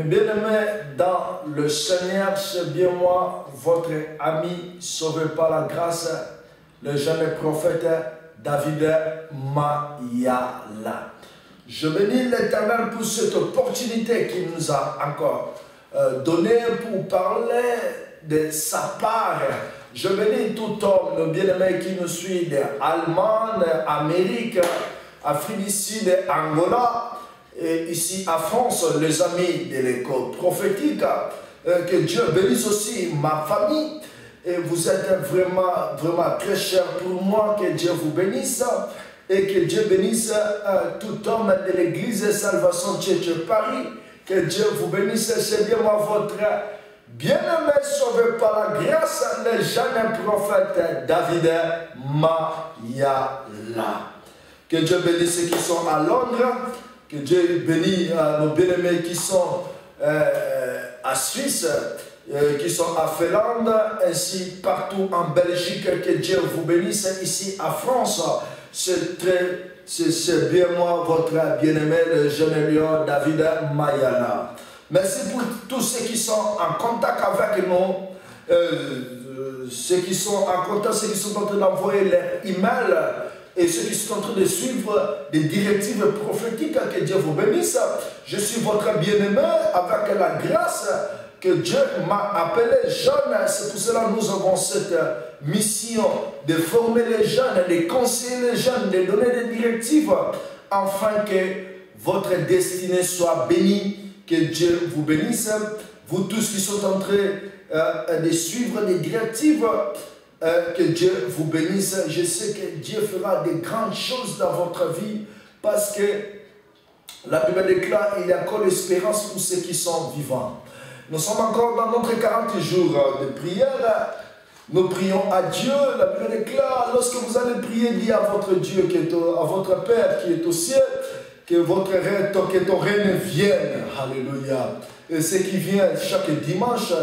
bien-aimés dans le Seigneur, c'est bien moi, votre ami sauvé par la grâce, le jeune prophète David Mayala. Je bénis l'Éternel pour cette opportunité qu'il nous a encore donnée pour parler de sa part. Je bénis tout homme, le bien-aimé qui nous suit d'Allemagne, Amérique, Afrique du Sud, Angola, et ici à France, les amis de l'école prophétique. Que Dieu bénisse aussi ma famille. Et vous êtes vraiment, vraiment très cher pour moi. Que Dieu vous bénisse. Et que Dieu bénisse tout homme de l'église Salvation Church Paris. Que Dieu vous bénisse. C'est bien moi votre bien-aimé sauvé par la grâce, le jeune prophète David Mayala. Que Dieu bénisse ceux qui sont à Londres. Que Dieu bénisse nos bien-aimés qui sont à Suisse, qui sont à Finlande, ainsi partout en Belgique. Que Dieu vous bénisse ici à France. C'est bien moi, votre bien-aimé, le jeune lion David Mayala. Merci pour tous ceux qui sont en contact avec nous, ceux qui sont en contact, ceux qui sont en train d'envoyer leur email et ceux qui sont en train de suivre des directives prophétiques. Que Dieu vous bénisse. Je suis votre bien-aimé avec la grâce que Dieu m'a appelé jeune. C'est pour cela que nous avons cette mission de former les jeunes, de conseiller les jeunes, de donner des directives afin que votre destinée soit bénie. Que Dieu vous bénisse. Vous tous qui sont en train de suivre des directives, que Dieu vous bénisse. Je sais que Dieu fera de grandes choses dans votre vie parce que la Bible déclare qu'il y a encore l'espérance pour ceux qui sont vivants. Nous sommes encore dans notre 40 jours de prière. Nous prions à Dieu. La Bible déclare, lorsque vous allez prier, dis à votre Dieu, à votre Père qui est au ciel, que ton règne vienne. Alléluia. Et ce qui vient chaque dimanche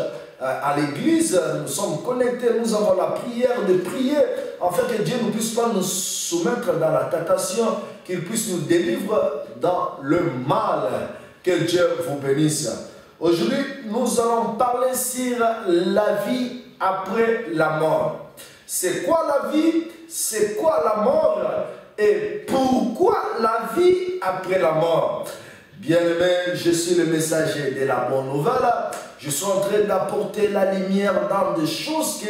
à l'église, nous sommes connectés, nous avons la prière de prier, afin que Dieu ne puisse pas nous soumettre dans la tentation, qu'il puisse nous délivrer dans le mal. Que Dieu vous bénisse. Aujourd'hui, nous allons parler sur la vie après la mort. C'est quoi la vie? C'est quoi la mort? Et pourquoi la vie après la mort? Bien-aimé, je suis le messager de la bonne nouvelle. Je suis en train d'apporter la lumière dans des choses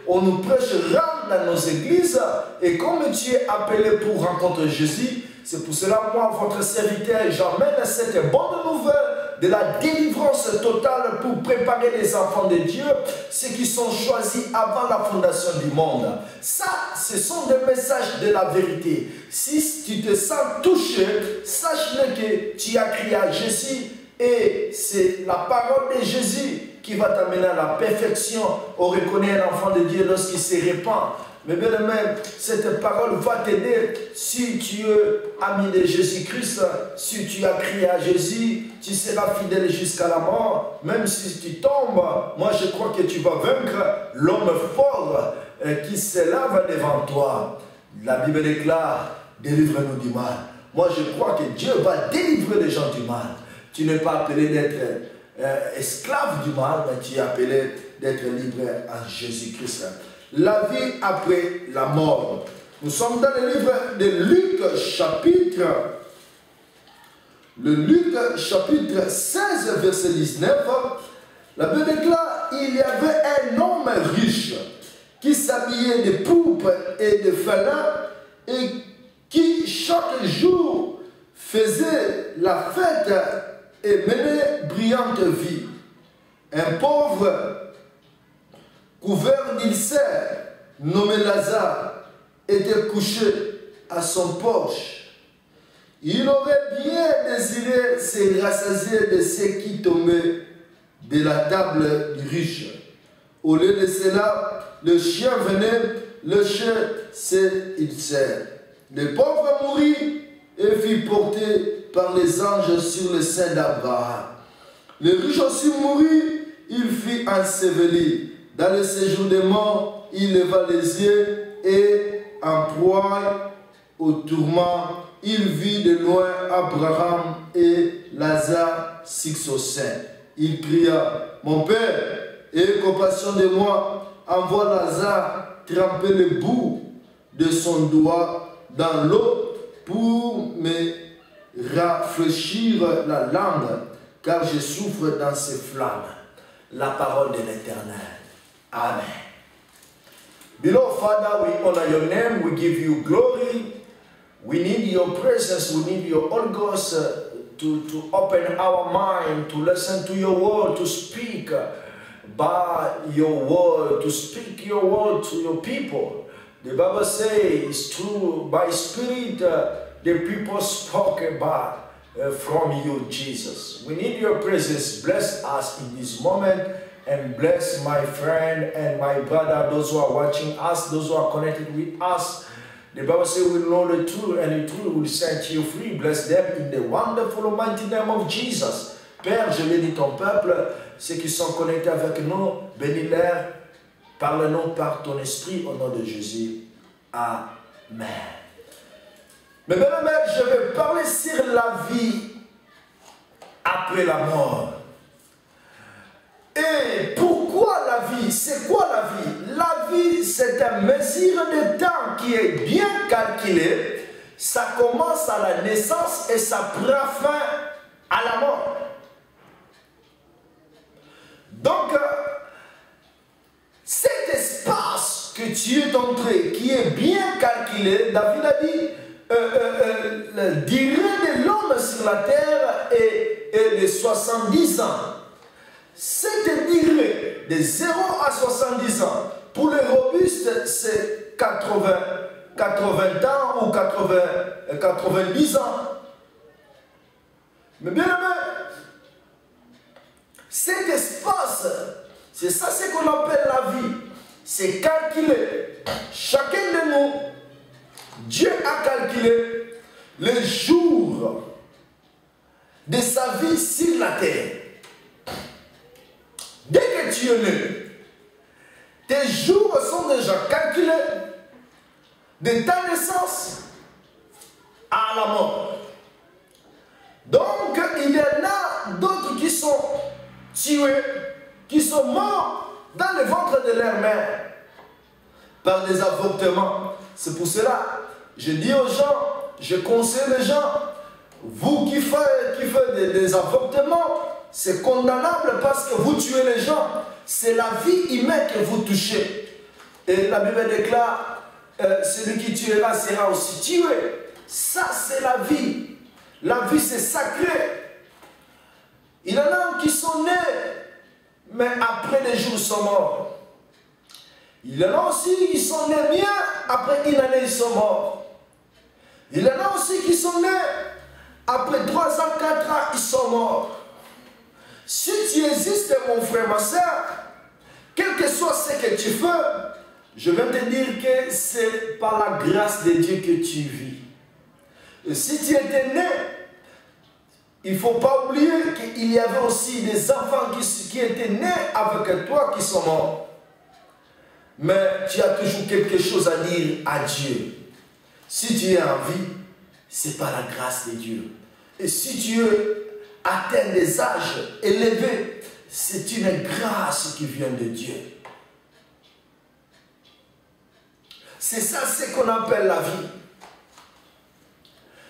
qu'on nous prêchera dans nos églises. Et comme tu es appelé pour rencontrer Jésus, c'est pour cela, moi, votre serviteur, j'emmène cette bonne nouvelle de la délivrance totale pour préparer les enfants de Dieu, ceux qui sont choisis avant la fondation du monde. Ça, ce sont des messages de la vérité. Si tu te sens touché, sache-le que tu as crié à Jésus et c'est la parole de Jésus qui va t'amener à la perfection. On reconnaît l'enfant de Dieu lorsqu'il se répand. Mais bien aimé, cette parole va t'aider si tu es ami de Jésus-Christ, si tu as crié à Jésus, tu seras fidèle jusqu'à la mort. Même si tu tombes, moi je crois que tu vas vaincre l'homme fort qui se lave devant toi. La Bible déclare, délivre-nous du mal. Moi je crois que Dieu va délivrer les gens du mal. Tu n'es pas appelé d'être esclave du mal, mais tu es appelé d'être libre en Jésus-Christ. La vie après la mort. Nous sommes dans le livre de Luc, chapitre 16, verset 19. La Bible déclare, il y avait un homme riche qui s'habillait de pourpre et de fana et qui chaque jour faisait la fête et menait brillante vie. Un pauvre couvert d'ulcères, nommé Lazare, était couché à son porche. Il aurait bien désiré se rassasier de ce qui tombait de la table du riche. Au lieu de cela, le chien venait, le chien s'ulcère. Le pauvre mourit et fut porté par les anges sur le sein d'Abraham. Le riche aussi mourut, il fut enseveli. Dans le séjour des morts, il leva les yeux et, en proie au tourment, il vit de loin Abraham et Lazare s'y au sein. Il cria, mon père, aie compassion de moi, envoie Lazare tremper le bout de son doigt dans l'eau pour me rafraîchir la langue, car je souffre dans ces flammes. La parole de l'Éternel. Amen. Beloved Father, we honor your name, we give you glory. We need your presence, we need your Holy Ghost to open our mind, to listen to your word, to speak by your word, to speak your word to your people. The Bible says, through by Spirit, the people spoke about from you, Jesus. We need your presence. Bless us in this moment and bless my friend and my brother, those who are watching us, those who are connected with us. The Bible says we know the truth and the truth will set you free. Bless them in the wonderful mighty name of Jesus. Père, je bénis ton peuple, ceux qui sont connectés avec nous, bénis-les, parle-nous par ton esprit au nom de Jésus. Amen. Mais maintenant, je vais parler sur la vie après la mort. Et pourquoi la vie? C'est quoi la vie? La vie, c'est un mesure de temps qui est bien calculé. Ça commence à la naissance et ça prend fin à la mort. Donc, cet espace que tu es entré, qui est bien calculé, David a dit, la durée de l'homme sur la terre est de 70 ans. Cette durée de 0 à 70 ans, pour les robustes, c'est 80 ans ou 90 ans. Mais bien aimé, cet espace, c'est ça ce qu'on appelle la vie. C'est calculé. Chacun de nous, Dieu a calculé les jours de sa vie sur la terre. Dès que tu es né, tes jours sont déjà calculés de ta naissance à la mort. Donc, il y en a d'autres qui sont tués, qui sont morts dans le ventre de leur mère par des avortements. C'est pour cela, je dis aux gens, je conseille les gens, vous qui faites des avortements, c'est condamnable parce que vous tuez les gens. C'est la vie humaine que vous touchez. Et la Bible déclare, celui qui tuera sera aussi tué. Ça, c'est la vie. La vie, c'est sacré. Il y en a qui sont nés, mais après les jours sont morts. Il y en a aussi qui sont nés bien, après une année ils sont morts. Il y en a aussi qui sont nés, après 3 ans, 4 ans, ils sont morts. Si tu existes, mon frère, ma soeur, quel que soit ce que tu fais, je vais te dire que c'est par la grâce de Dieu que tu vis. Et si tu étais né, il ne faut pas oublier qu'il y avait aussi des enfants qui étaient nés avec toi qui sont morts. Mais tu as toujours quelque chose à dire à Dieu. Si tu es en vie, c'est par la grâce de Dieu. Et si tu atteins des âges élevés, c'est une grâce qui vient de Dieu. C'est ça ce qu'on appelle la vie.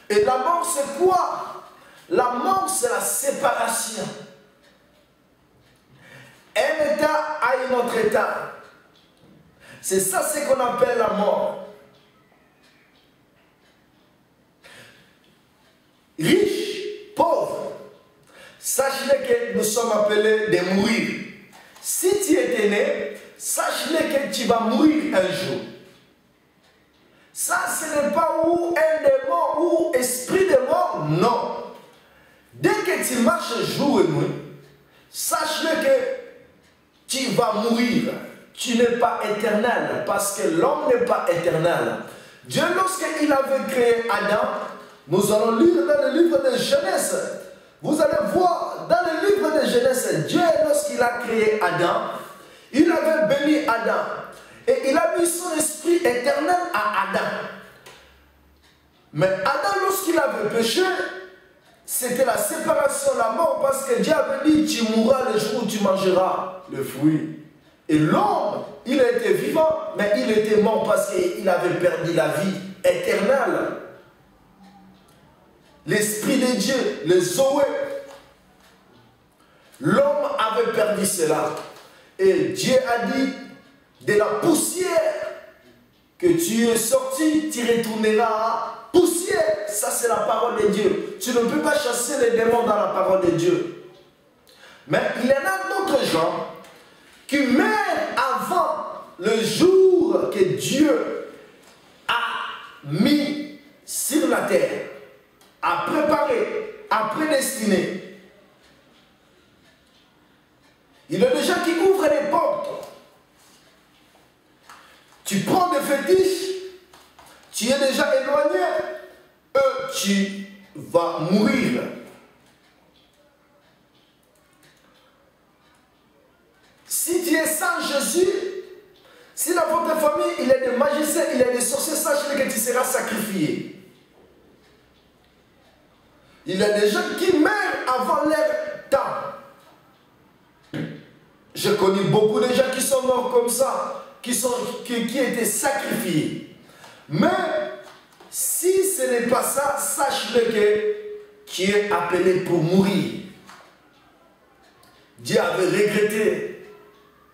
Et la mort, c'est quoi? La mort, c'est la séparation. Un état à un autre état. C'est ça ce qu'on appelle la mort. Riche, pauvre, sache-le que nous sommes appelés de mourir. Si tu étais né, sache-le que tu vas mourir un jour. Ça, ce n'est pas ou un démon ou esprit de mort, non. Dès que tu marches jour et nuit, sache-le que tu vas mourir. Tu n'es pas éternel, parce que l'homme n'est pas éternel. Dieu, lorsqu'il avait créé Adam, nous allons lire dans le livre de Genèse. Vous allez voir, dans le livre de Genèse, Dieu, lorsqu'il a créé Adam, il avait béni Adam. Et il a mis son esprit éternel à Adam. Mais Adam, lorsqu'il avait péché, c'était la séparation, la mort, parce que Dieu avait dit, tu mourras le jour où tu mangeras le fruit. Et l'homme, il était vivant, mais il était mort parce qu'il avait perdu la vie éternelle. L'Esprit de Dieu, le Zoé. L'homme avait perdu cela. Et Dieu a dit, de la poussière que tu es sorti, tu retourneras à poussière. Ça, c'est la parole de Dieu. Tu ne peux pas chasser les démons dans la parole de Dieu. Mais il y en a d'autres gens qui meurent avant le jour que Dieu a mis sur la terre, a préparé, a prédestiné. Il y a des gens qui ouvrent les portes. Tu prends des fétiches, tu es déjà éloigné, tu vas mourir. Si tu es sans Jésus, si dans votre famille il y a des magiciens, il y a des sorciers, sache-le que tu seras sacrifié. Il y a des gens qui meurent avant leur temps. Je connais beaucoup de gens qui sont morts comme ça, qui étaient sacrifiés. Mais si ce n'est pas ça, sache-le que tu es appelé pour mourir. Dieu avait regretté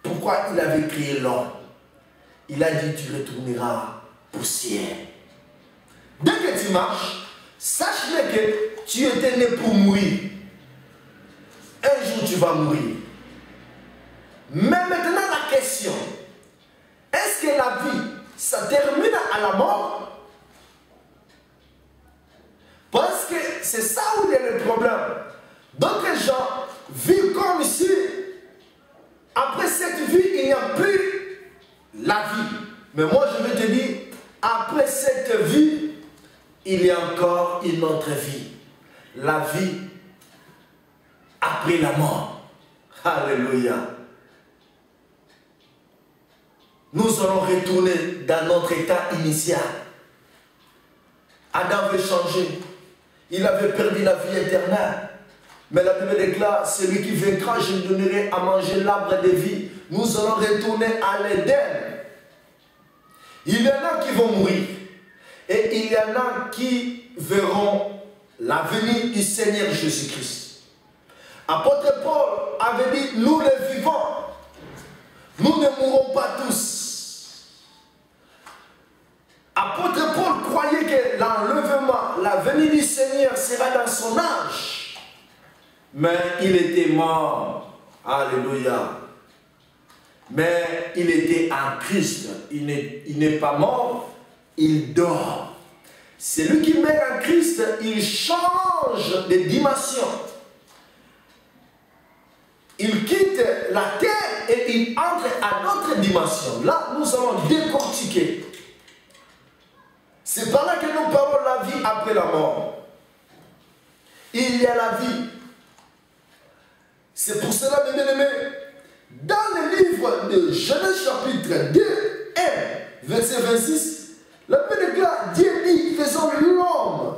pourquoi il avait créé l'homme. Il a dit, tu retourneras poussière. Dès que tu marches, sache-le que tu étais né pour mourir. Un jour, tu vas mourir. Mais maintenant, la question, est-ce que la vie, ça termine à la mort? Parce que c'est ça où il y a le problème. D'autres gens vivent comme ici. Après cette vie, il n'y a plus la vie. Mais moi, je vais te dire, après cette vie, il y a encore une autre vie. La vie après la mort. Alléluia. Nous allons retourner dans notre état initial. Adam veut changer. Il avait perdu la vie éternelle. Mais la Bible déclare, celui qui vaincra, je lui donnerai à manger l'arbre de vie. Nous allons retourner à l'Éden. Il y en a qui vont mourir. Et il y en a qui verront l'avenir du Seigneur Jésus-Christ. Apôtre Paul avait dit, nous les vivants, nous ne mourrons pas tous. Apôtre Paul croyait que l'enlèvement, la venue du Seigneur sera dans son âge. Mais il était mort. Alléluia. Mais il était en Christ. Il n'est pas mort, il dort. Celui qui meurt en Christ, il change de dimension. Il quitte la terre et il entre à notre dimension. Là, nous allons décortiquer. C'est par là que nous parlons de la vie après la mort. Il y a la vie. C'est pour cela, mes bien-aimés, dans le livre de Genèse chapitre 2, 1, verset 26, la Bible déclare, Dieu dit, faisons l'homme,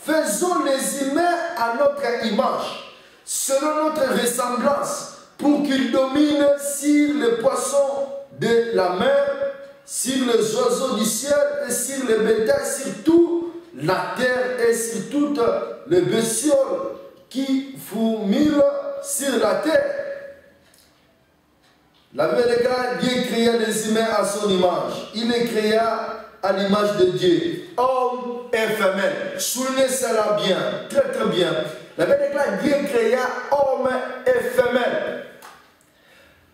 faisons les humains à notre image, selon notre ressemblance, pour qu'ils dominent sur les poissons de la mer, sur les oiseaux du ciel et sur les bétails, sur toute la terre et sur toutes les bestioles qui fourmillent sur la terre. La Bible déclare, Dieu créa les humains à son image. Il les créa à l'image de Dieu. Homme et femelle. Soulignez cela bien, très très bien. La Bible déclare, Dieu créa homme et femelle.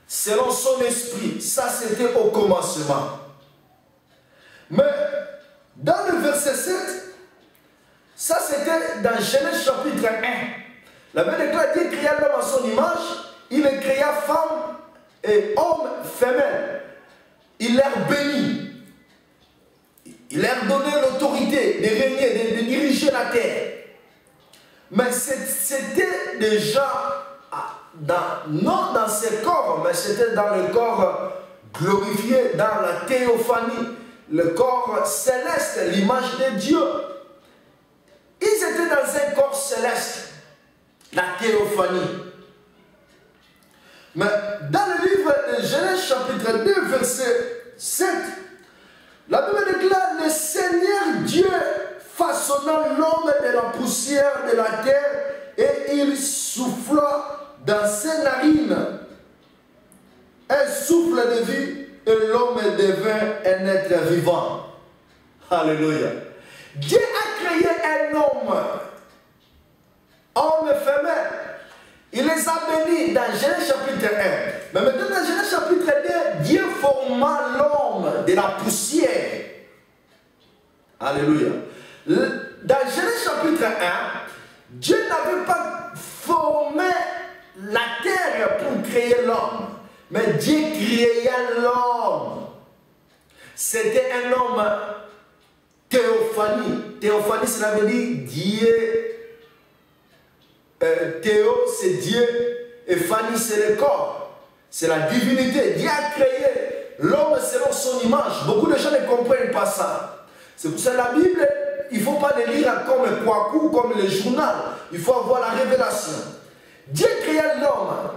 Selon son esprit. Ça c'était au commencement. Mais dans le verset 7, ça c'était dans Genèse chapitre 1. La Bible déclare, Dieu créa l'homme à son image. Il les créa femme et homme, femelle. Il leur bénit. Il leur donnait l'autorité de régner, de diriger la terre. Mais c'était déjà non dans ce corps, mais c'était dans le corps glorifié, dans la théophanie, le corps céleste, l'image de Dieu. Ils étaient dans un corps céleste. la théophanie. Mais dans le livre de Genèse chapitre 2 verset 7, la Bible déclare: le Seigneur Dieu façonna l'homme de la poussière de la terre et il souffla dans ses narines un souffle de vie et l'homme devint un être vivant. Alléluia. Dieu a créé un homme et femelle. Il les a bénis dans Genèse chapitre 1. Mais maintenant dans Genèse chapitre 2, Dieu forma l'homme de la poussière. Alléluia. Dans Genèse chapitre 1, Dieu n'avait pas formé la terre pour créer l'homme. Mais Dieu créa l'homme. C'était un homme théophanie. Théophanie, cela veut dire Dieu. Théo, c'est Dieu. Et Phanie, c'est le corps. C'est la divinité. Dieu a créé l'homme selon son image. Beaucoup de gens ne comprennent pas ça. C'est pour ça que la Bible, il ne faut pas le lire comme Kwaku, comme le journal. Il faut avoir la révélation. Dieu créa l'homme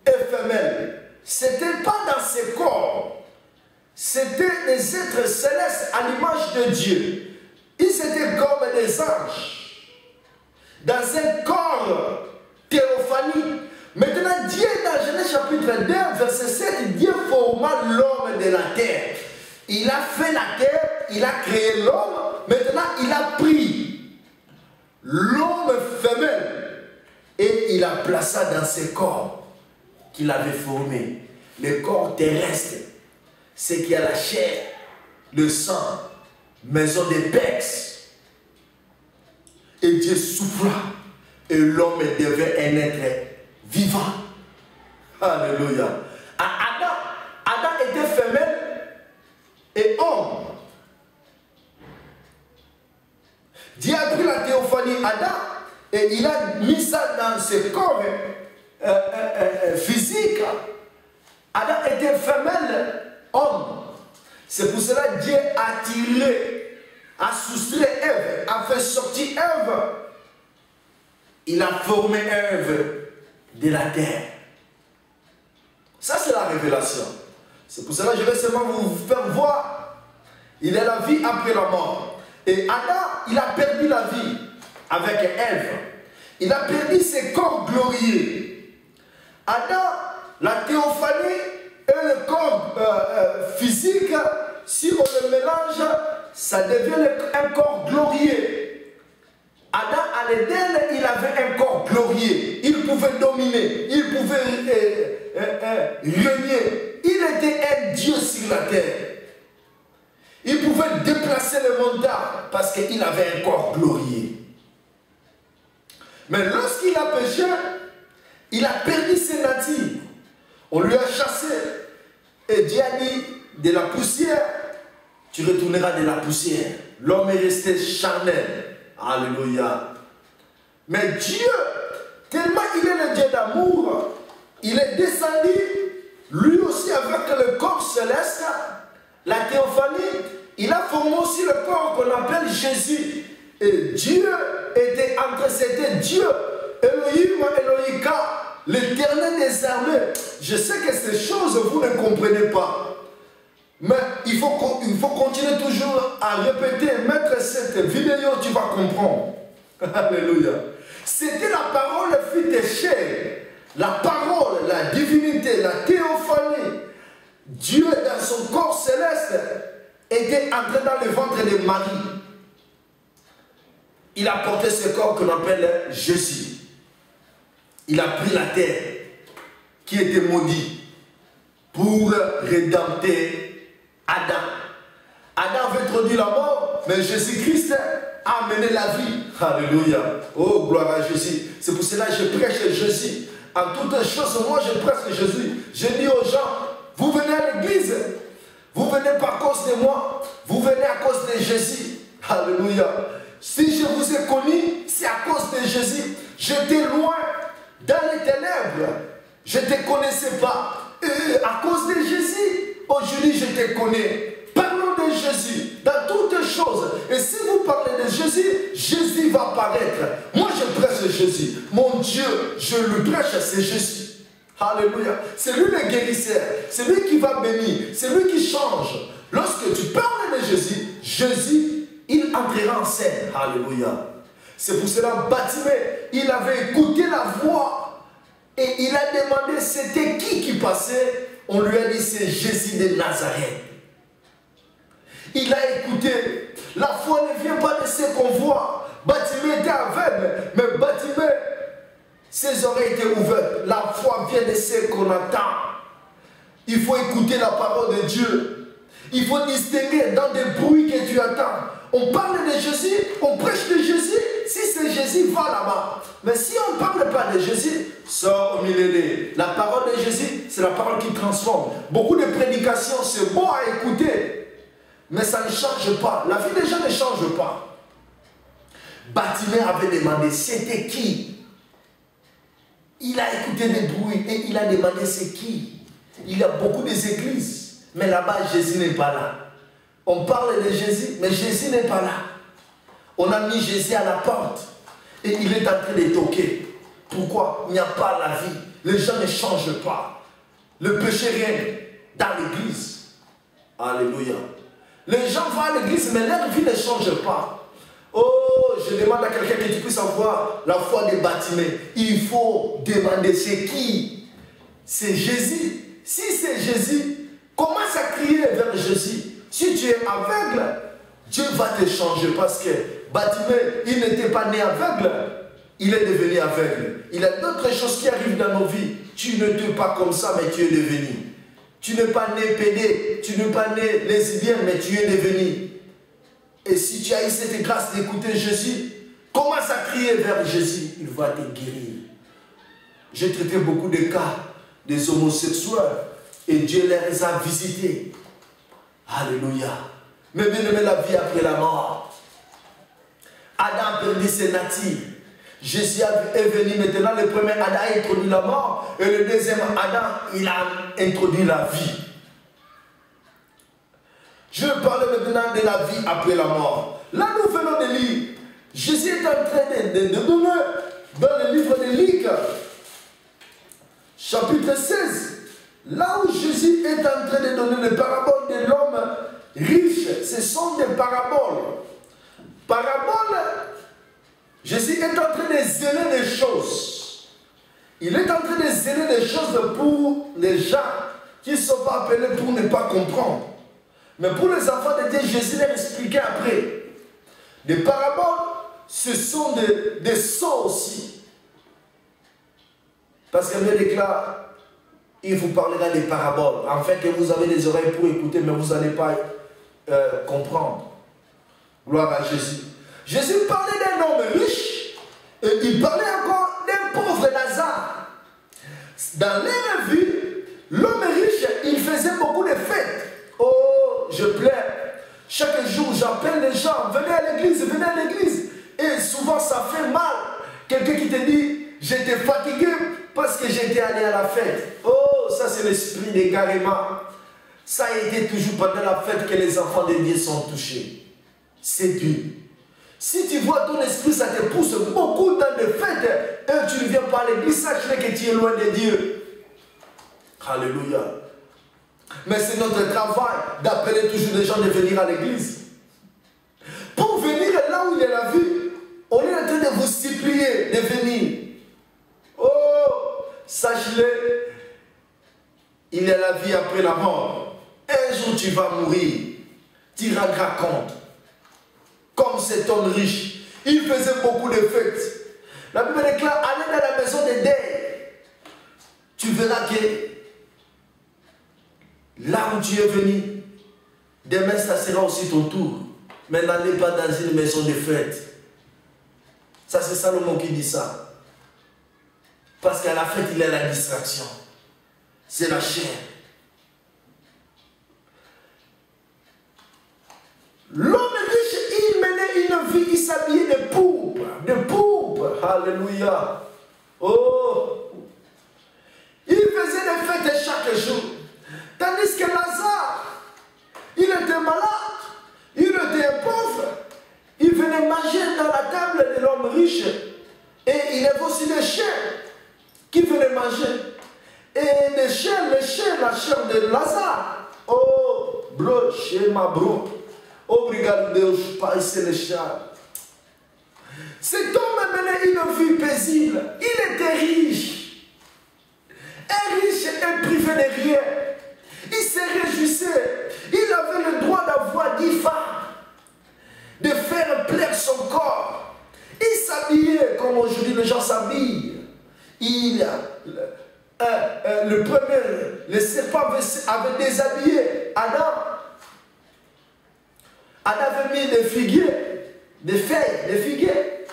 éphémère. Ce n'était pas dans ses corps. C'était des êtres célestes à l'image de Dieu. Ils étaient comme des anges. Dans un corps théophanie. Maintenant, Dieu, dans Genèse chapitre 2, verset 7, Dieu forma l'homme de la terre. Il a fait la terre, il a créé l'homme. Maintenant, il a pris l'homme femelle et il a placé dans ses corps qu'il avait formé. Le corps terrestre, c'est qui a la chair, le sang, maison des pex. Et Dieu souffla et l'homme devint un être vivant. Alléluia. Adam était femelle et homme. Dieu a pris la théophanie Adam et il a mis ça dans ses corps physiques. Adam était femelle, homme. C'est pour cela que Dieu a tiré, a soustrait Ève, a fait sortir Ève. Il a formé Ève de la terre. Ça, c'est la révélation. C'est pour cela que je vais seulement vous faire voir. Il y a la vie après la mort. Et Adam, il a perdu la vie avec Ève. Il a perdu ses corps glorieux. Adam, la théophanie et le corps physique, si on le mélange, ça devient un corps glorieux. Adam, à l'Éden, il avait un corps glorieux. Il pouvait dominer, il pouvait régner. Il était un Dieu sur la terre. Il pouvait déplacer les montagnes parce qu'il avait un corps glorieux. Mais lorsqu'il a péché, il a perdu ses natures. On lui a chassé. Et Dieu a dit, de la poussière, tu retourneras de la poussière. L'homme est resté charnel. Alléluia. Mais Dieu, tellement il est le Dieu d'amour, il est descendu, lui aussi avec le corps céleste, la théophanie, il a formé aussi le corps qu'on appelle Jésus. Et Dieu était entre, c'était Dieu, Elohim, Elohika, l'Éternel des armées. Je sais que ces choses, vous ne comprenez pas. Mais il faut continuer toujours à répéter, mettre cette vidéo, tu vas comprendre. Alléluia. C'était la parole fut de chair. La parole, la divinité, la théophanie. Dieu dans son corps céleste était entré dans le ventre de Marie. Il a porté ce corps qu'on appelle Jésus. Il a pris la terre qui était maudite pour rédempter Adam. Adam avait introduit la mort, mais Jésus-Christ a amené la vie. Alléluia. Oh, gloire à Jésus. C'est pour cela que je prêche Jésus. En toutes choses, moi je prêche Jésus. Je dis aux gens, vous venez à l'église, vous venez pas à cause de moi, vous venez à cause de Jésus. Alléluia. Si je vous ai connu, c'est à cause de Jésus. J'étais loin dans les ténèbres. Je ne te connaissais pas. Et à cause de Jésus, aujourd'hui je te connais. Parlons de Jésus. Dans toutes choses, chose. Et si vous parlez de Jésus, Jésus va apparaître. Moi, je prêche Jésus. Mon Dieu, je lui prêche, c'est Jésus. Alléluia. C'est lui le guérisseur. C'est lui qui va bénir. C'est lui qui change. Lorsque tu parles de Jésus, Jésus, il entrera en scène. Alléluia. C'est pour cela, Bartimée, il avait écouté la voix et il a demandé c'était qui passait. On lui a dit c'est Jésus de Nazareth. Il a écouté. La foi ne vient pas de ce qu'on voit. Bartimée était aveugle, mais Bartimée, ses oreilles étaient ouvertes. La foi vient de ce qu'on entend. Il faut écouter la parole de Dieu. Il faut distinguer dans des bruits que tu entends. On parle de Jésus, on prêche de Jésus. Si c'est Jésus, va là-bas. Mais si on ne parle pas de Jésus, sors au milieu de la parole de Jésus, c'est la parole qui transforme. Beaucoup de prédications, c'est bon à écouter, mais ça ne change pas. La vie des gens ne change pas. Bartimée avait demandé, c'était qui? Il a écouté des bruits et il a demandé c'est qui? Il y a beaucoup d'églises. Mais là-bas, Jésus n'est pas là. On parle de Jésus, mais Jésus n'est pas là. On a mis Jésus à la porte. Et il est en train de toquer. Pourquoi? Il n'y a pas la vie. Les gens ne changent pas. Le péché règne dans l'église. Alléluia. Les gens vont à l'église, mais leur vie ne change pas. Oh, je demande à quelqu'un que tu puisses avoir la foi de Bartimée. Il faut demander c'est qui? C'est Jésus. Si c'est Jésus, commence à crier vers Jésus. Si tu es aveugle, Dieu va te changer parce que Bartimée, il n'était pas né aveugle, il est devenu aveugle. Il y a d'autres choses qui arrivent dans nos vies. Tu ne t'es pas comme ça, mais tu es devenu. Tu n'es pas né pédé, tu n'es pas né lesbien, mais tu es devenu. Et si tu as eu cette grâce d'écouter Jésus, commence à crier vers Jésus, il va te guérir. J'ai traité beaucoup de cas des homosexuels. Et Dieu les a visités. Alléluia. Mais bien aimé, la vie après la mort. Adam a perdu ses natures. Jésus est venu maintenant. Le premier Adam a introduit la mort. Et le deuxième Adam, il a introduit la vie. Je vais parler maintenant de la vie après la mort. Là, nous venons de lire. Jésus est en train de donner dans le livre de Luc, chapitre 16. Là où Jésus est en train de donner les paraboles de l'homme riche, ce sont des paraboles. Paraboles, Jésus est en train de zéler des choses. Il est en train de zéler des choses pour les gens qui ne sont pas appelés pour ne pas comprendre. Mais pour les enfants de Dieu, Jésus leur expliquait après. Des paraboles, ce sont des sons aussi. Parce qu'elle me déclare, il vous parlera des paraboles. En fait, vous avez des oreilles pour écouter, mais vous n'allez pas comprendre. Gloire à Jésus. Jésus parlait d'un homme riche, et il parlait encore d'un pauvre Lazare. Dans leur vie, l'homme riche, il faisait beaucoup de fêtes. Oh, je pleure. Chaque jour, j'appelle les gens, venez à l'église, venez à l'église. Et souvent, ça fait mal. Quelqu'un qui te dit, j'étais fatigué parce que j'étais allé à la fête. Oh, ça c'est l'esprit d'égarement. Ça a été toujours pendant la fête que les enfants de Dieu sont touchés. C'est dur. Si tu vois ton esprit, ça te pousse beaucoup dans des fêtes et tu ne viens pas à l'église, sache que tu es loin de Dieu. Alléluia. Mais c'est notre travail d'appeler toujours les gens de venir à l'église. Pour venir là où il y a la vie, on est en train de vous supplier de venir. Oh, sache-le, il y a la vie après la mort. Un jour tu vas mourir. Tu rendras compte. Comme cet homme riche, il faisait beaucoup de fêtes. La Bible déclare, allez dans la maison de deuil. Tu verras que là où tu es venu, demain ça sera aussi ton tour. Mais n'allez pas dans une maison de fête. Ça c'est Salomon qui dit ça. Parce qu'à la fête, il y a la distraction. C'est la chair. L'homme riche, il menait une vie, il s'habillait de pourpre. De pourpre. Alléluia. Oh. Il faisait des fêtes chaque jour. Tandis que Lazare, il était malade. Il était pauvre. riche. Et il y avait aussi des chiens qui venaient manger. Et les chiens, la chair de Lazare. Oh, bro, chez ma bro. Obrigado, Deus, Pai Celestial. Cet homme menait une vie paisible. Il était riche. Un riche et privé de rien. Il se réjouissait. Il avait le droit d'avoir 10 femmes. De faire plaire son corps. Il s'habillait comme aujourd'hui les gens s'habillent. Le premier, le serpent avait déshabillé Adam. Adam avait mis des figuiers, des feuilles, des figuiers.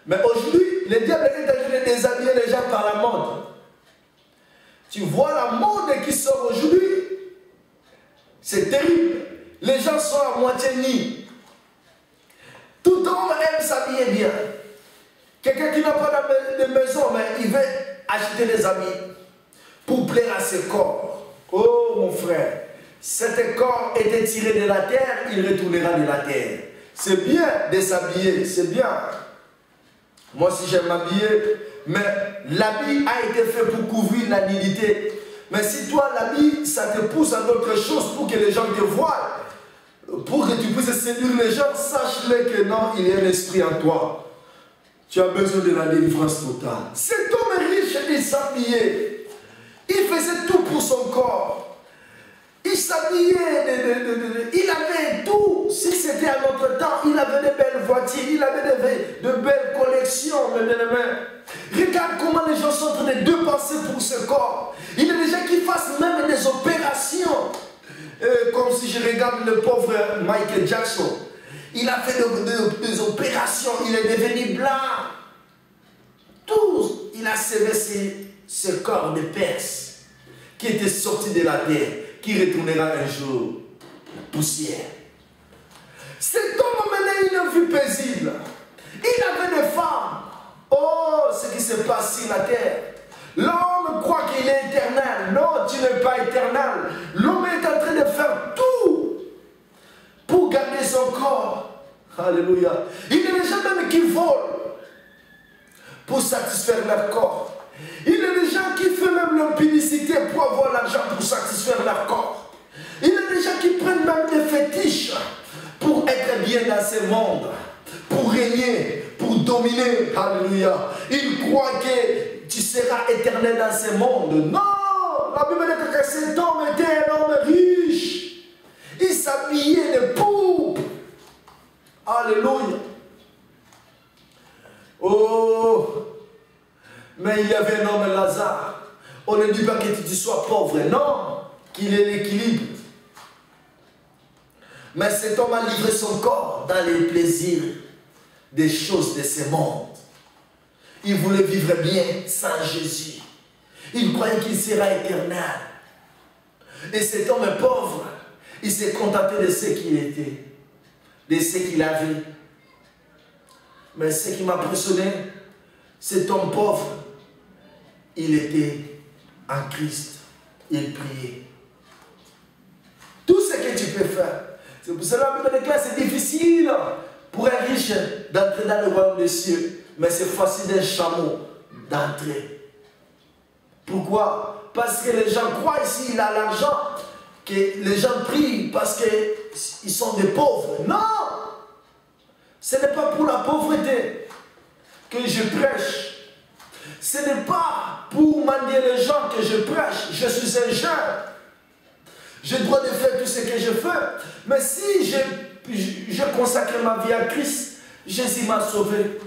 Mais aujourd'hui, le diable est en train de déshabiller les gens par la mode. Tu vois la mode qui sort aujourd'hui, c'est terrible. Les gens sont à moitié nus. Tout homme aime s'habiller bien. Quelqu'un qui n'a pas de maison, mais il veut acheter des habits pour plaire à ses corps. Oh mon frère, cet corps était tiré de la terre, il retournera de la terre. C'est bien de s'habiller, c'est bien. Moi aussi j'aime m'habiller, mais l'habit a été fait pour couvrir la nudité. Mais si toi l'habit, ça te pousse à d'autres choses pour que les gens te voient, pour que tu puisses séduire les gens, sache-le que non, il y a un esprit en toi. Tu as besoin de la délivrance totale. Cet homme riche, il s'habillait. Il faisait tout pour son corps. Il s'habillait, il avait tout. Si c'était à notre temps, il avait de belles voitures, il avait de belles collections. Regarde comment les gens sont en train de dépenser pour ce corps. Il y a des gens qui fassent même des opérations. Comme si je regarde le pauvre Michael Jackson. Il a fait des opérations, il est devenu blanc. Tout, il a serré ce corps de Perse qui était sorti de la terre, qui retournera un jour poussière. Cet homme menait une vie paisible. Il avait des femmes. Oh, ce qui se passe sur la terre. L'homme croit qu'il est éternel. Non, tu n'es pas éternel. L'homme est en train de faire tout pour garder son corps. Alléluia. Il y a des gens même qui volent pour satisfaire leur corps. Il y a des gens qui font même leur publicité pour avoir l'argent pour satisfaire leur corps. Il y a des gens qui prennent même des fétiches pour être bien dans ce monde, pour régner, pour dominer. Alléluia. Ils croient que tu seras éternel dans ce monde. Non! La Bible dit que cet homme était un homme riche. Il s'habillait de pourpre. Alléluia. Oh! Mais il y avait un homme Lazare. On ne dit pas que tu sois pauvre. Non! Qu'il ait l'équilibre. Mais cet homme a livré son corps dans les plaisirs des choses de ce monde. Il voulait vivre bien sans Jésus. Il croyait qu'il sera éternel. Et cet homme pauvre, il s'est contenté de ce qu'il était, de ce qu'il avait. Mais ce qui m'a impressionné, cet homme pauvre, il était en Christ. Il priait. Tout ce que tu peux faire. C'est pour cela que la classe c'est difficile pour un riche d'entrer dans le royaume des cieux. Mais c'est facile d'un chameau d'entrer. Pourquoi? Parce que les gens croient ici, il a l'argent, que les gens prient parce qu'ils sont des pauvres. Non! Ce n'est pas pour la pauvreté que je prêche. Ce n'est pas pour mendier les gens que je prêche. Je suis un jeune. J'ai le droit de faire tout ce que je fais. Mais si je consacre ma vie à Christ, Jésus m'a sauvé.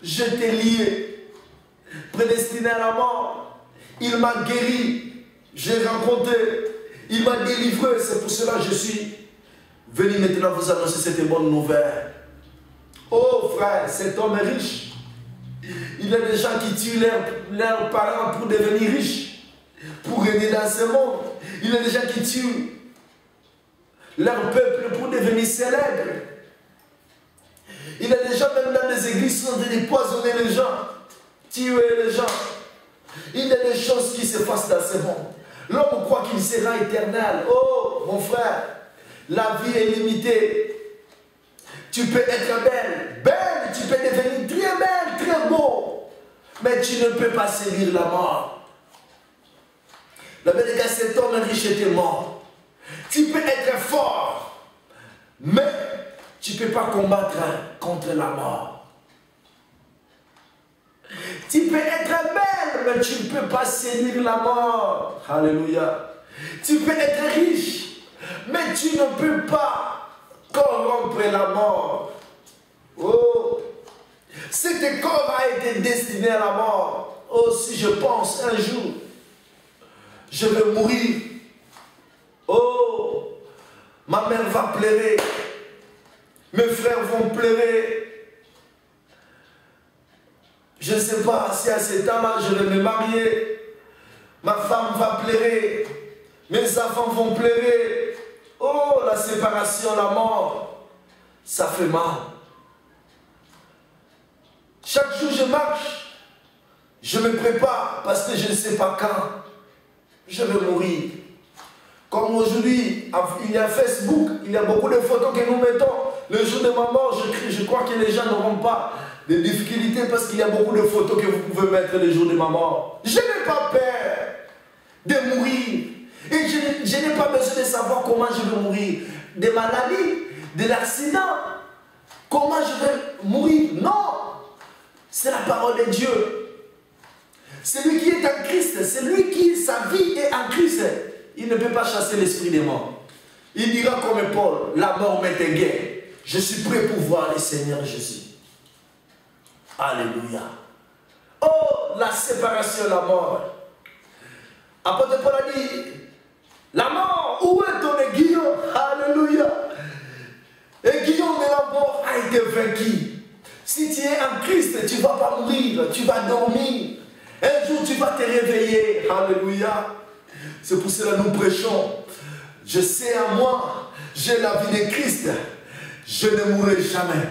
Je t'ai lié, prédestiné à la mort. Il m'a guéri. J'ai rencontré. Il m'a délivré. C'est pour cela que je suis venu maintenant vous annoncer cette bonne nouvelle. Oh frère, cet homme est riche. Il y a des gens qui tuent leurs parents pour devenir riches, pour régner dans ce monde. Il y a des gens qui tuent leur peuple pour devenir célèbres. Il y a des gens même dans les églises qui sont en train de poisonner les gens, tuer les gens. Il y a des choses qui se passent dans ce monde. L'homme croit qu'il sera éternel. Oh mon frère, la vie est limitée. Tu peux être belle, belle, tu peux devenir très belle, très beau. Mais tu ne peux pas sévir la mort. La Bible dit que cet homme riche était mort. Tu peux être fort, mais tu ne peux pas combattre contre la mort. Tu peux être belle, mais tu ne peux pas sévir la mort. Alléluia. Tu peux être riche, mais tu ne peux pas corrompre la mort. Oh, cet corps a été destiné à la mort. Oh, si je pense un jour, je vais mourir. Oh, ma mère va pleurer. Mes frères vont pleurer. Je ne sais pas si à ce temps-là, je vais me marier. Ma femme va pleurer. Mes enfants vont pleurer. Oh, la séparation, la mort, ça fait mal. Chaque jour, je marche. Je me prépare parce que je ne sais pas quand je vais mourir. Comme aujourd'hui, il y a Facebook, il y a beaucoup de photos que nous mettons. Le jour de ma mort, je crois que les gens n'auront pas de difficultés parce qu'il y a beaucoup de photos que vous pouvez mettre le jour de ma mort. Je n'ai pas peur de mourir. Et je n'ai pas besoin de savoir comment je vais mourir. Des maladies, de l'accident. Comment je vais mourir? Non. C'est la parole de Dieu. Celui qui est en Christ, celui qui sa vie est en Christ, il ne peut pas chasser l'esprit des morts. Il dira comme Paul, la mort m'est égale. Je suis prêt pour voir le Seigneur Jésus. Alléluia. Oh, la séparation, la mort. Apôtre Paul a dit, la mort, où est ton aiguillon? Alléluia. L'aiguillon de la mort a été vaincu. Si tu es en Christ, tu ne vas pas mourir, tu vas dormir. Un jour, tu vas te réveiller. Alléluia. C'est pour cela que nous prêchons. Je sais en moi, j'ai la vie de Christ. Je ne mourrai jamais.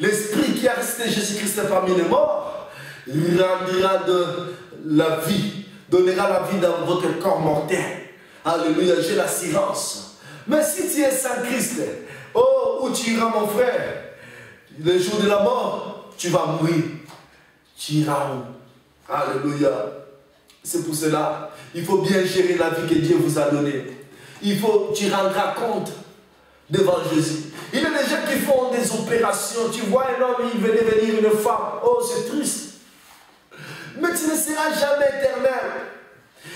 L'esprit qui a resté Jésus-Christ parmi les morts rendira de la vie, donnera la vie dans votre corps mortel. Alléluia, j'ai l'assurance. Mais si tu es sans Christ, oh, où tu iras mon frère? Le jour de la mort, tu vas mourir. Tu iras où? Alléluia. C'est pour cela, il faut bien gérer la vie que Dieu vous a donnée. Tu rendras compte devant Jésus. Il y a des gens qui font des opérations. Tu vois un homme, il veut devenir une femme. Oh, c'est triste. Mais tu ne seras jamais éternel.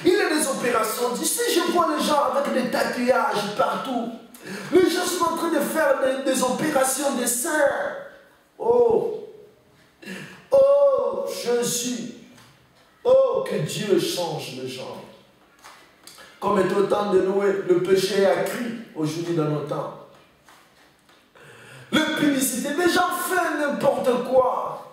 Il y a des opérations. Tu sais, je vois les gens avec des tatouages partout. Les gens sont en train de faire des opérations de seins. Oh, oh, Jésus. Oh, que Dieu change les gens. Comme est au temps de Noé, le péché a crié aujourd'hui dans nos temps. La publicité, les gens font n'importe quoi.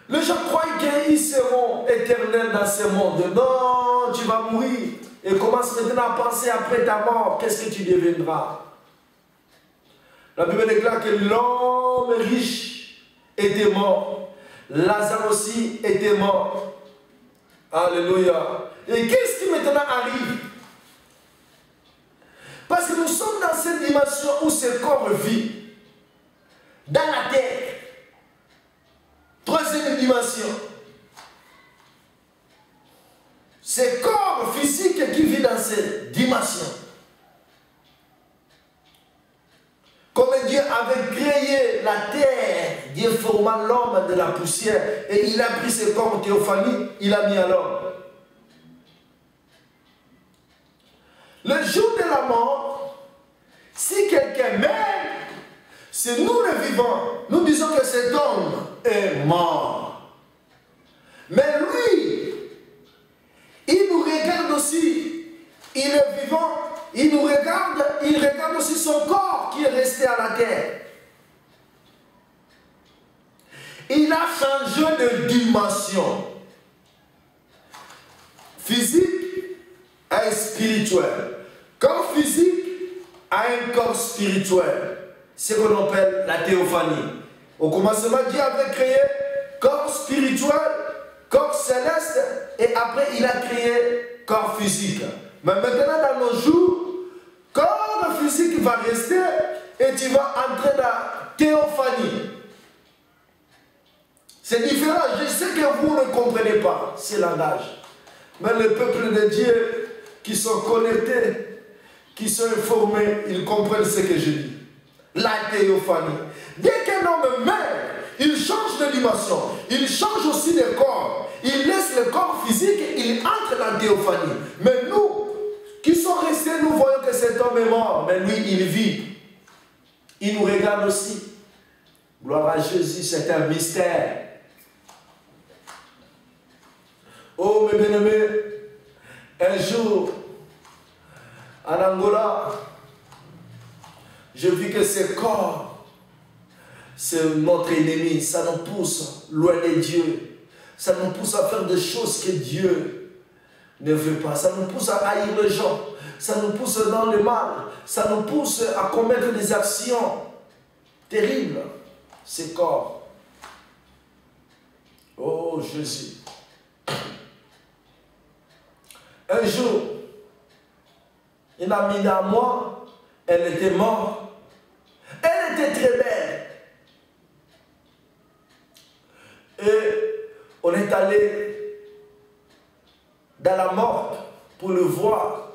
Les gens croient qu'ils seront éternels dans ce monde. Non, tu vas mourir. Et commence maintenant à penser après ta mort, qu'est-ce que tu deviendras? La Bible déclare que l'homme riche était mort. Lazare aussi était mort. Alléluia. Et qu'est-ce qui maintenant arrive? Parce que nous sommes dans cette dimension où ce corps vit. Dans la terre. Troisième dimension. Ce corps physique qui vit dans cette dimension. Comme Dieu avait créé la terre, Dieu forma l'homme de la poussière et il a pris ce corps théophanie, il a mis à l'homme. Le jour de la mort, si quelqu'un meurt, c'est nous les vivants. Nous disons que cet homme est mort. Mais lui, il nous regarde aussi. Il est vivant. Il nous regarde. Il regarde aussi son corps qui est resté à la terre. Il a changé de dimension. Physique à spirituel. Corps physique à un corps spirituel. C'est ce qu'on appelle la théophanie. Au commencement, Dieu avait créé corps spirituel, corps céleste, et après il a créé corps physique. Mais maintenant, dans nos jours, corps physique va rester et tu vas entrer théophanie. C'est différent. Je sais que vous ne comprenez pas ce langage. Mais le peuple de Dieu qui sont connectés, qui sont informés, ils comprennent ce que je dis. La théophanie. Dès qu'un homme meurt, il change de dimension. Il change aussi de corps. Il laisse le corps physique, il entre dans la théophanie. Mais nous, qui sommes restés, nous voyons que cet homme est mort. Mais lui, il vit. Il nous regarde aussi. Gloire à Jésus, c'est un mystère. Oh, mes bien-aimés, un jour, en Angola, je vis que ce corps, c'est notre ennemi. Ça nous pousse loin de Dieu. Ça nous pousse à faire des choses que Dieu ne veut pas. Ça nous pousse à haïr les gens. Ça nous pousse dans le mal. Ça nous pousse à commettre des actions terribles. Ce corps. Oh, Jésus. Un jour, une amie à moi, elle était morte. Elle était très belle. Et on est allé dans la morgue pour le voir.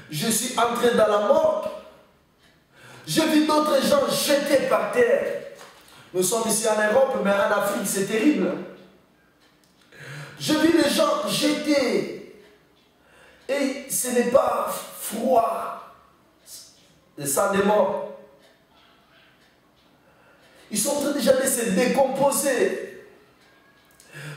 Je suis entré dans la morgue. Je vis d'autres gens jetés par terre. Nous sommes ici en Europe, mais en Afrique, c'est terrible. Je vis les gens jetés. Et ce n'est pas froid. Le sang des morts. Ils sont en train déjà de se décomposer.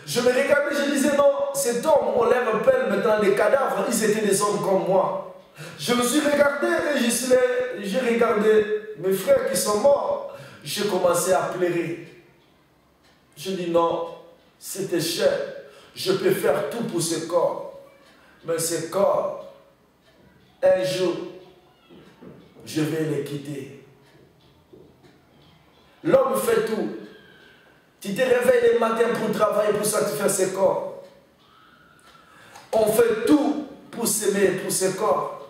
Je me regardais, je disais non, cet homme, on lève un pelle maintenant des cadavres, ils étaient des hommes comme moi. Je me suis regardé et j'ai regardé mes frères qui sont morts. J'ai commencé à pleurer. Je dis non, c'était cher. Je peux faire tout pour ce corps. Mais ce corps, un jour, je vais les quitter. L'homme fait tout. Tu te réveilles le matin pour travailler, pour satisfaire ce corps. On fait tout pour s'aimer, pour ce corps.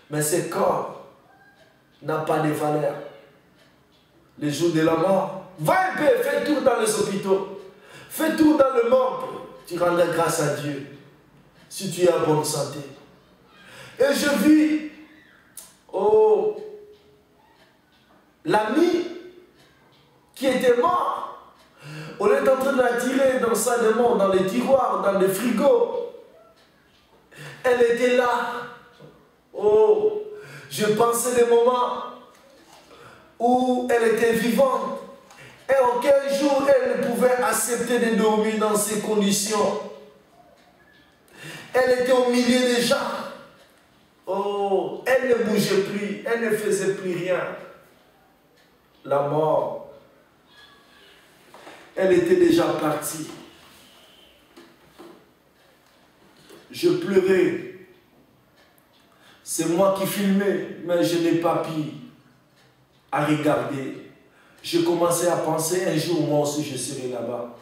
Mais ce corps n'a pas de valeur. Le jour de la mort, va un peu, fais tout dans les hôpitaux. Fais tout dans le monde. Tu rendras grâce à Dieu. Si tu es en bonne santé. Et je vis, oh, l'ami qui était mort, on est en train de la tirer dans sa demande, dans les tiroirs, dans les frigos. Elle était là. Oh, je pensais des moments où elle était vivante. Et aucun jour elle pouvait accepter de dormir dans ces conditions. Elle était au milieu des gens. Oh, elle ne bougeait plus, elle ne faisait plus rien. La mort, elle était déjà partie. Je pleurais. C'est moi qui filmais, mais je n'ai pas pu à regarder. Je commençais à penser, un jour moi aussi je serai là-bas.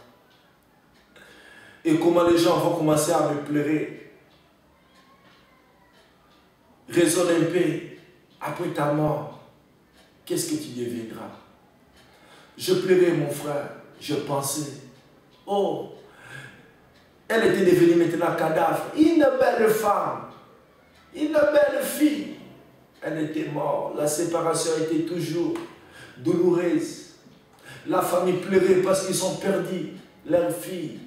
Et comment les gens vont commencer à me pleurer. Raisonne un peu, après ta mort, qu'est-ce que tu deviendras? Je pleurais mon frère, je pensais, oh, elle était devenue maintenant cadavre, une belle femme, une belle fille. Elle était morte, la séparation était toujours douloureuse. La famille pleurait parce qu'ils ont perdu leur fille.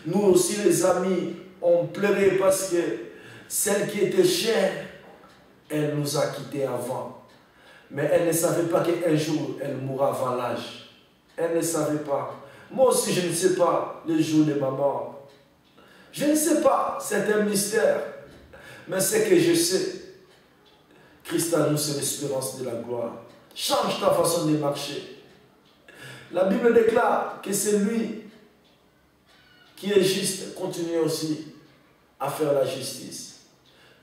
Nous aussi les amis, on pleurait parce que celle qui était chère, elle nous a quittés avant. Mais elle ne savait pas qu'un jour, elle mourra avant l'âge. Elle ne savait pas. Moi aussi, je ne sais pas le jour de ma mort. Je ne sais pas, c'est un mystère. Mais ce que je sais, Christ à nous, c'est l'espérance de la gloire. Change ta façon de marcher. La Bible déclare que c'est lui qui est juste, continue aussi à faire la justice.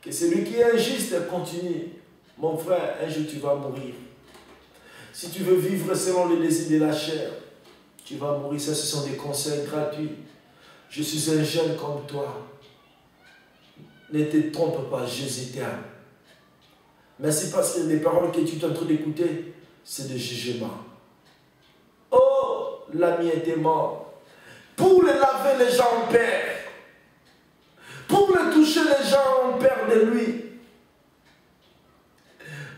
Que celui qui est injuste continue. Mon frère, un jour tu vas mourir. Si tu veux vivre selon les désirs de la chair, tu vas mourir. Ça, ce sont des conseils gratuits. Je suis un jeune comme toi. Ne te trompe pas, Jésus t'aime. Merci parce que les paroles que tu es en train d'écouter c'est de jugement. Oh, l'ami était mort. Pour le laver, les gens ont peur. Pour le toucher, les gens ont peur de lui.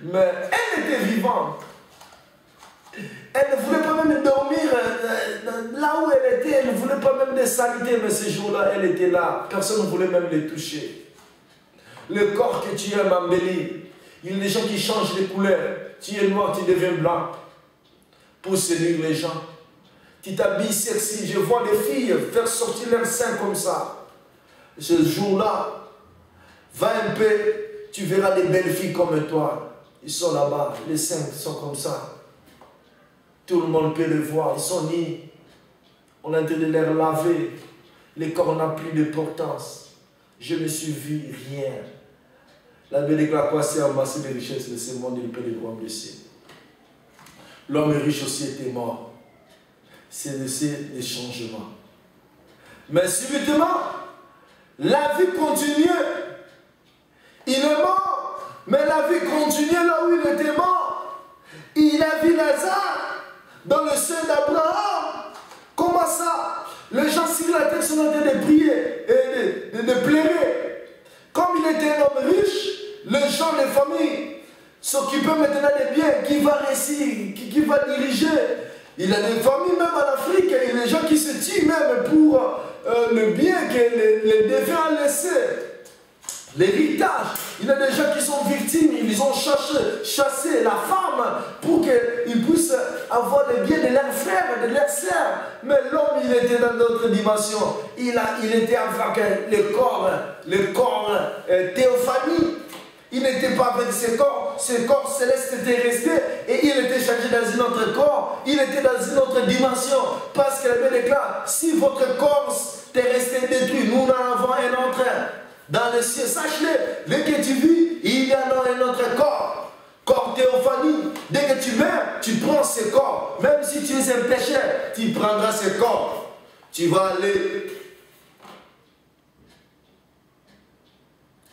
Mais elle était vivante. Elle ne voulait pas même dormir là où elle était. Elle ne voulait pas même les saletés. Mais ce jour-là, elle était là. Personne ne voulait même les toucher. Le corps que tu aimes embellir. Il y a des gens qui changent de couleur. Tu es noir, tu deviens blanc. Pour séduire les gens. Tu t'habilles sexy. Je vois les filles faire sortir leurs seins comme ça. Ce jour-là, va un peu, tu verras des belles filles comme toi. Ils sont là-bas, les seins sont comme ça. Tout le monde peut le voir, ils sont nus. On a intérêt de les laver. Le corps n'a plus d'importance. Je me suis vu rien. La Bible déclare quoi? C'est amassé des richesses de ce monde et le Père des rois blessés. L'homme riche aussi était mort. C'est des changements. Mais subitement, la vie continue. Il est mort, mais la vie continue là où il était mort. Il a vu Lazare dans le sein d'Abraham. Comment ça? Les gens sur la terre sont en train de prier et de pleurer. Comme il était un homme riche, les gens, les familles s'occupaient maintenant des biens. Qui va réussir? Qui va diriger? Il a des familles même en Afrique. Il y a des gens qui se tuent même pour le bien que les défunts ont laissé. L'héritage. Il y a des gens qui sont victimes. Ils ont chassé la femme pour qu'ils puissent avoir les biens de leurs frères, de leurs sœurs. Mais l'homme, il était dans d'autres dimensions. Il était avec le corps théophanie. Il n'était pas avec ce corps céleste était resté et il était changé dans un autre corps, il était dans une autre dimension. Parce que la Bible déclare, si votre corps terrestre est détruit, nous en avons un autre dans le ciel. Sache-le, dès que tu vis, il y en a un autre corps. Corps théophanie. Dès que tu meurs, tu prends ce corps. Même si tu es un pécheur, tu prendras ce corps. Tu vas aller.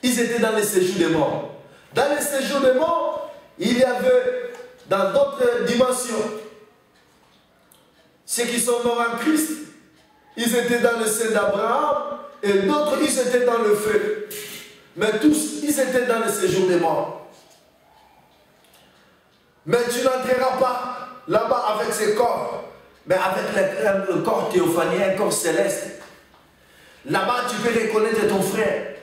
Ils étaient dans le séjour des morts. Dans le séjour des morts, il y avait dans d'autres dimensions ceux qui sont morts en Christ. Ils étaient dans le sein d'Abraham et d'autres, ils étaient dans le feu. Mais tous, ils étaient dans le séjour des morts. Mais tu n'entreras pas là-bas avec ce corps, mais avec le corps théophanie, un corps céleste. Là-bas, tu peux reconnaître ton frère.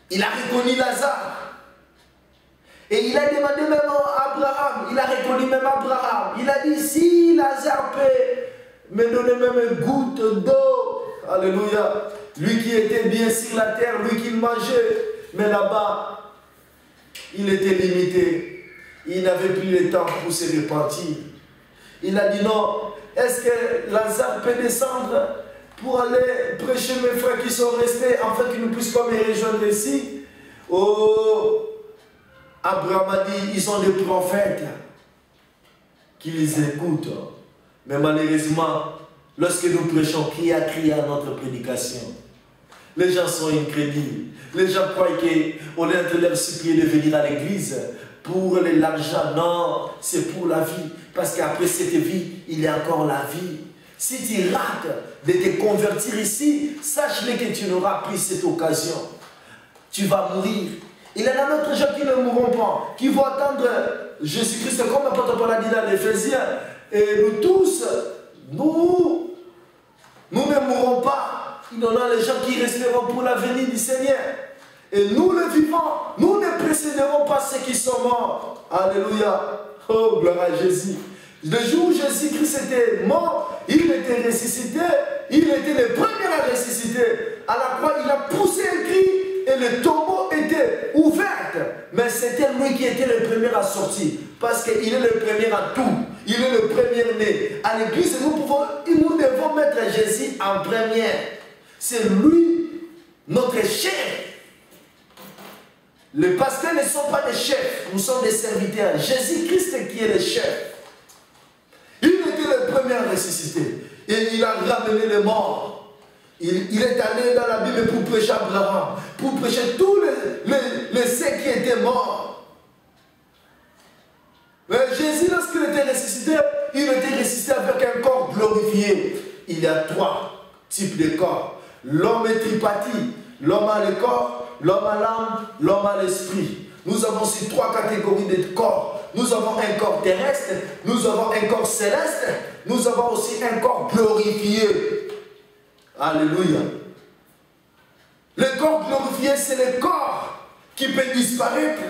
Il a reconnu Lazare. Et il a demandé même à Abraham. Il a reconnu même Abraham. Il a dit, si Lazare peut me donner même une goutte d'eau. Alléluia. Lui qui était bien sur la terre, lui qui mangeait. Mais là-bas, il était limité. Il n'avait plus le temps pour se repentir. Il a dit non. Est-ce que Lazare peut descendre pour aller prêcher mes frères qui sont restés, afin qu'ils ne puissent pas me rejoindre ici? Oh, Abraham a dit, ils sont des prophètes qui les écoutent. Mais malheureusement, lorsque nous prêchons, qui a crié à notre prédication? Les gens sont incrédules. Les gens croient qu'on est en train de leur supplier de venir à l'église pour l'argent. Non, c'est pour la vie. Parce qu'après cette vie, il y a encore la vie. Si tu rates de te convertir ici, sache-le que tu n'auras plus cette occasion. Tu vas mourir. Il y en a d'autres gens qui ne mourront pas, qui vont attendre Jésus-Christ, comme l'apôtre Paul a dit dans l'Éphésiens. Et nous tous, nous ne mourrons pas. Il y en a les gens qui resteront pour la venue du Seigneur. Et nous, les vivants, nous ne précéderons pas ceux qui sont morts. Alléluia. Oh, gloire à Jésus. Le jour où Jésus-Christ était mort, il était ressuscité. Il était le premier à ressusciter. À la croix, il a poussé un cri et le tombeau était ouvert. Mais c'était lui qui était le premier à sortir. Parce qu'il est le premier à tout. Il est le premier né. À l'église, nous devons mettre Jésus en première. C'est lui, notre chef. Les pasteurs ne sont pas des chefs, nous sommes des serviteurs. Jésus-Christ qui est le chef. Il était le premier à ressusciter. Et il a ramené les morts. Il est allé dans la Bible pour prêcher Abraham, pour prêcher tous les saints qui étaient morts. Mais Jésus, lorsqu'il il y a 3 types de corps. L'homme est tripartite. L'homme a le corps, l'homme a l'âme, l'homme a l'esprit. Nous avons ces 3 catégories de corps. Nous avons un corps terrestre, nous avons un corps céleste, nous avons aussi un corps glorifié. Alléluia. Le corps glorifié, c'est le corps qui peut disparaître.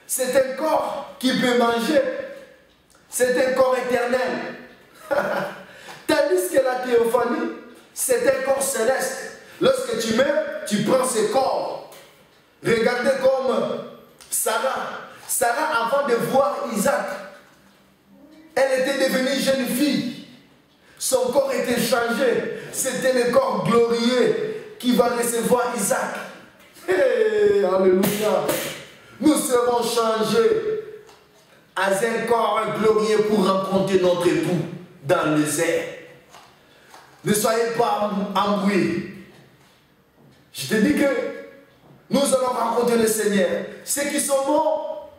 C'est un corps qui peut manger. C'est un corps éternel. Tandis que la théophanie, c'est un corps céleste. Lorsque tu meurs, tu prends ce corps. Regardez comme Sarah. Sarah, avant de voir Isaac, elle était devenue jeune fille. Son corps était changé. C'était le corps glorieux qui va recevoir Isaac. Hey, alléluia. Nous serons changés à un corps glorieux pour rencontrer notre époux dans les airs. Ne soyez pas embrouillés. Je te dis que nous allons rencontrer le Seigneur. Ceux qui sont morts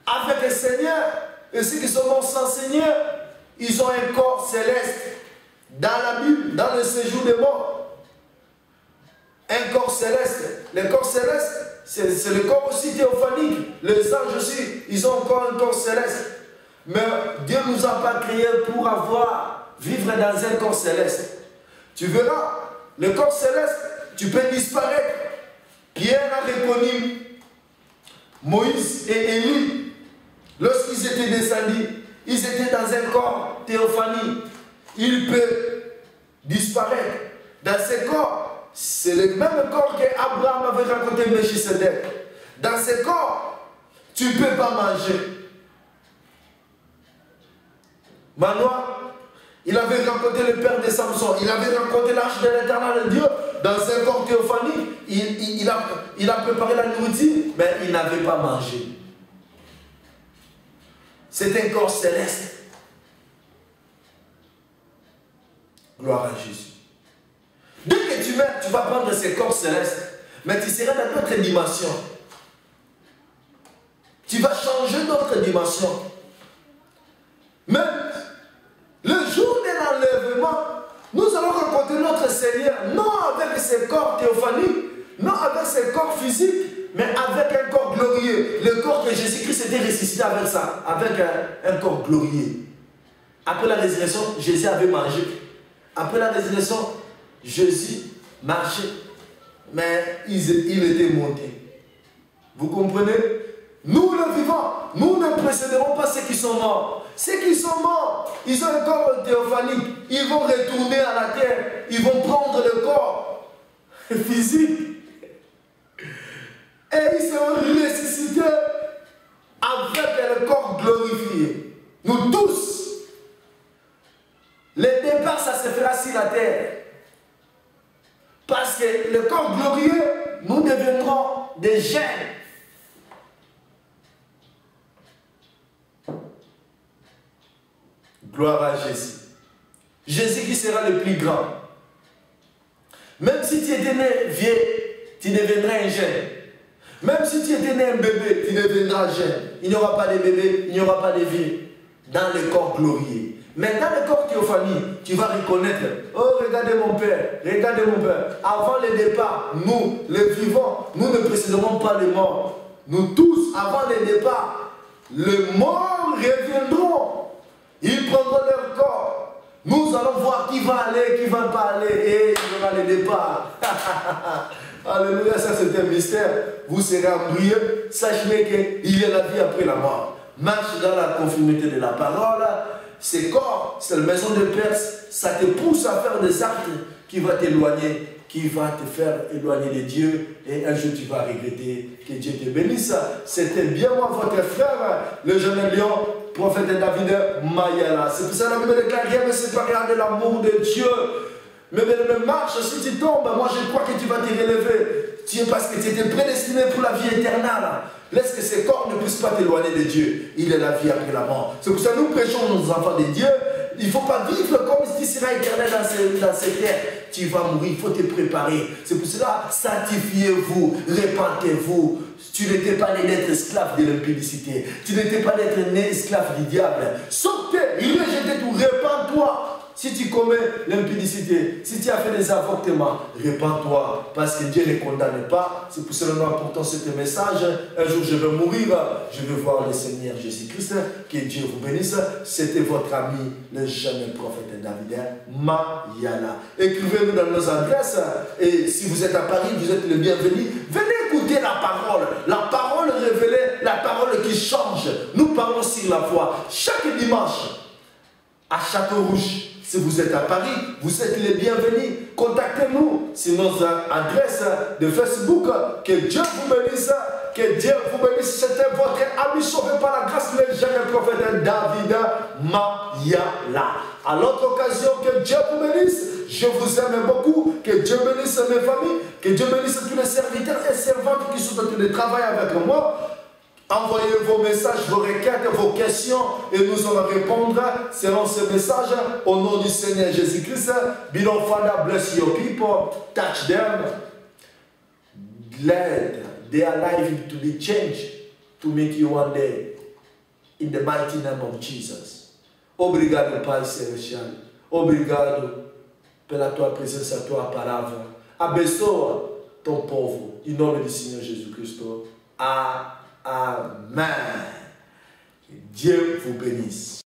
avec le Seigneur et ceux qui sont morts sans Seigneur, ils ont un corps céleste. Dans la Bible, dans le séjour des morts, un corps céleste. Le corps céleste, c'est le corps aussi théophanique. Les anges aussi, ils ont encore un corps céleste. Mais Dieu ne nous a pas créés pour vivre dans un corps céleste. Tu verras, le corps céleste, tu peux disparaître. Pierre a reconnu Moïse et Élie. Lorsqu'ils étaient descendus, ils étaient dans un corps théophanie. Ils peuvent disparaître. Dans ce corps, c'est le même corps qu'Abraham avait raconté Melchisedec. Dans ce corps, tu ne peux pas manger. Manoir, il avait rencontré le père de Samson, il avait rencontré l'arche de l'éternel de Dieu. Dans un corps théophanie, il a préparé la nourriture, mais il n'avait pas mangé. C'est un corps céleste. Gloire à Jésus. Dès que tu meurs, tu vas prendre ce corps céleste, mais tu seras dans notre dimension. Tu vas changer notre dimension. Mais le jour de l'enlèvement, nous allons rencontrer notre Seigneur, non avec ce corps théophanique, non avec ce corps physique, mais avec un corps glorieux. Le corps que Jésus-Christ était ressuscité avec ça, avec un corps glorieux. Après la résurrection, Jésus avait mangé. Après la résurrection, Jésus marchait, mais il était monté. Vous comprenez? Nous le vivants, nous ne précéderons pas ceux qui sont morts. Ceux qui sont morts, ils ont un corps théophanique. Ils vont retourner à la terre. Ils vont prendre le corps physique. Et ils seront ressuscités avec le corps glorifié. Nous tous. Le départ, ça se fera sur la terre. Parce que le corps glorieux, nous deviendrons des gènes. Gloire à Jésus. Jésus qui sera le plus grand. Même si tu étais né vieux, tu deviendras un jeune. Même si tu étais né un bébé, tu deviendras jeune. Il n'y aura pas de bébé, il n'y aura pas de vieux. Dans le corps glorieux. Mais dans le corps théophanie, tu vas reconnaître. Oh, regardez mon Père, regardez mon Père. Avant le départ, nous, les vivants, nous ne précéderons pas les morts. Nous tous, avant le départ, les morts reviendront. Ils prendront leur corps. Nous allons voir qui va aller, qui ne va pas aller. Et il y aura le départ. Alléluia, ça c'est un mystère. Vous serez embrouillés. Sachez qu'il y a la vie après la mort. Marche dans la conformité de la parole. Ce corps, c'est la maison de Perse. Ça te pousse à faire des actes qui vont t'éloigner, qui vont te faire éloigner de Dieu. Et un jour tu vas regretter. Que Dieu te bénisse. C'était bien moi, votre frère, le jeune lion, prophète David Mayala. C'est pour ça que la Bible déclare rien ne séparera de l'amour de Dieu. Mais marche, si tu tombes, moi je crois que tu vas te relever. Tu es parce que tu étais prédestiné pour la vie éternelle. Laisse que ce corps ne puisse pas t'éloigner de Dieu. Il est la vie après la mort. C'est pour ça que nous prêchons nos enfants de Dieu. Il ne faut pas vivre comme si tu seras éternel dans cette terre. Tu vas mourir, il faut te préparer. C'est pour cela, sanctifiez-vous, répentez-vous. Tu n'étais pas né d'être esclave de l'impudicité. Tu n'étais pas d'être né esclave du diable. Saute, il est jeté tout, répands-toi. Si tu commets l'impudicité, si tu as fait des avortements, répands-toi, parce que Dieu ne condamne pas. C'est pour cela que nous apportons ce message. Un jour je vais mourir, je vais voir le Seigneur Jésus-Christ. Que Dieu vous bénisse. C'était votre ami, le jeune prophète David Mayala. Écrivez-nous dans nos adresses. Et si vous êtes à Paris, vous êtes le bienvenu. Venez écouter la parole révélée, la parole qui change. Nous parlons sur la foi chaque dimanche à Château-Rouge. Si vous êtes à Paris, vous êtes les bienvenus. Contactez-nous sur notre adresse de Facebook. Que Dieu vous bénisse. Que Dieu vous bénisse. C'était votre ami sauvé par la grâce du jeune prophète David Mayala. À l'autre occasion, que Dieu vous bénisse. Je vous aime beaucoup. Que Dieu bénisse mes familles. Que Dieu bénisse tous les serviteurs et servantes qui sont en train de travailler avec moi. Envoyez vos messages, vos requêtes, vos questions et nous allons répondre selon ces messages au nom du Seigneur Jésus-Christ. Beloved Father, bless your people, touch them, let their life to be changed to meet you one day in the mighty name of Jesus. Obrigado, Pai Celestial. Obrigado pela tua presença, tua palavra. Abençoa ton povo, em nome do Senhor Jesus Cristo. Amen. Dieu vous bénisse.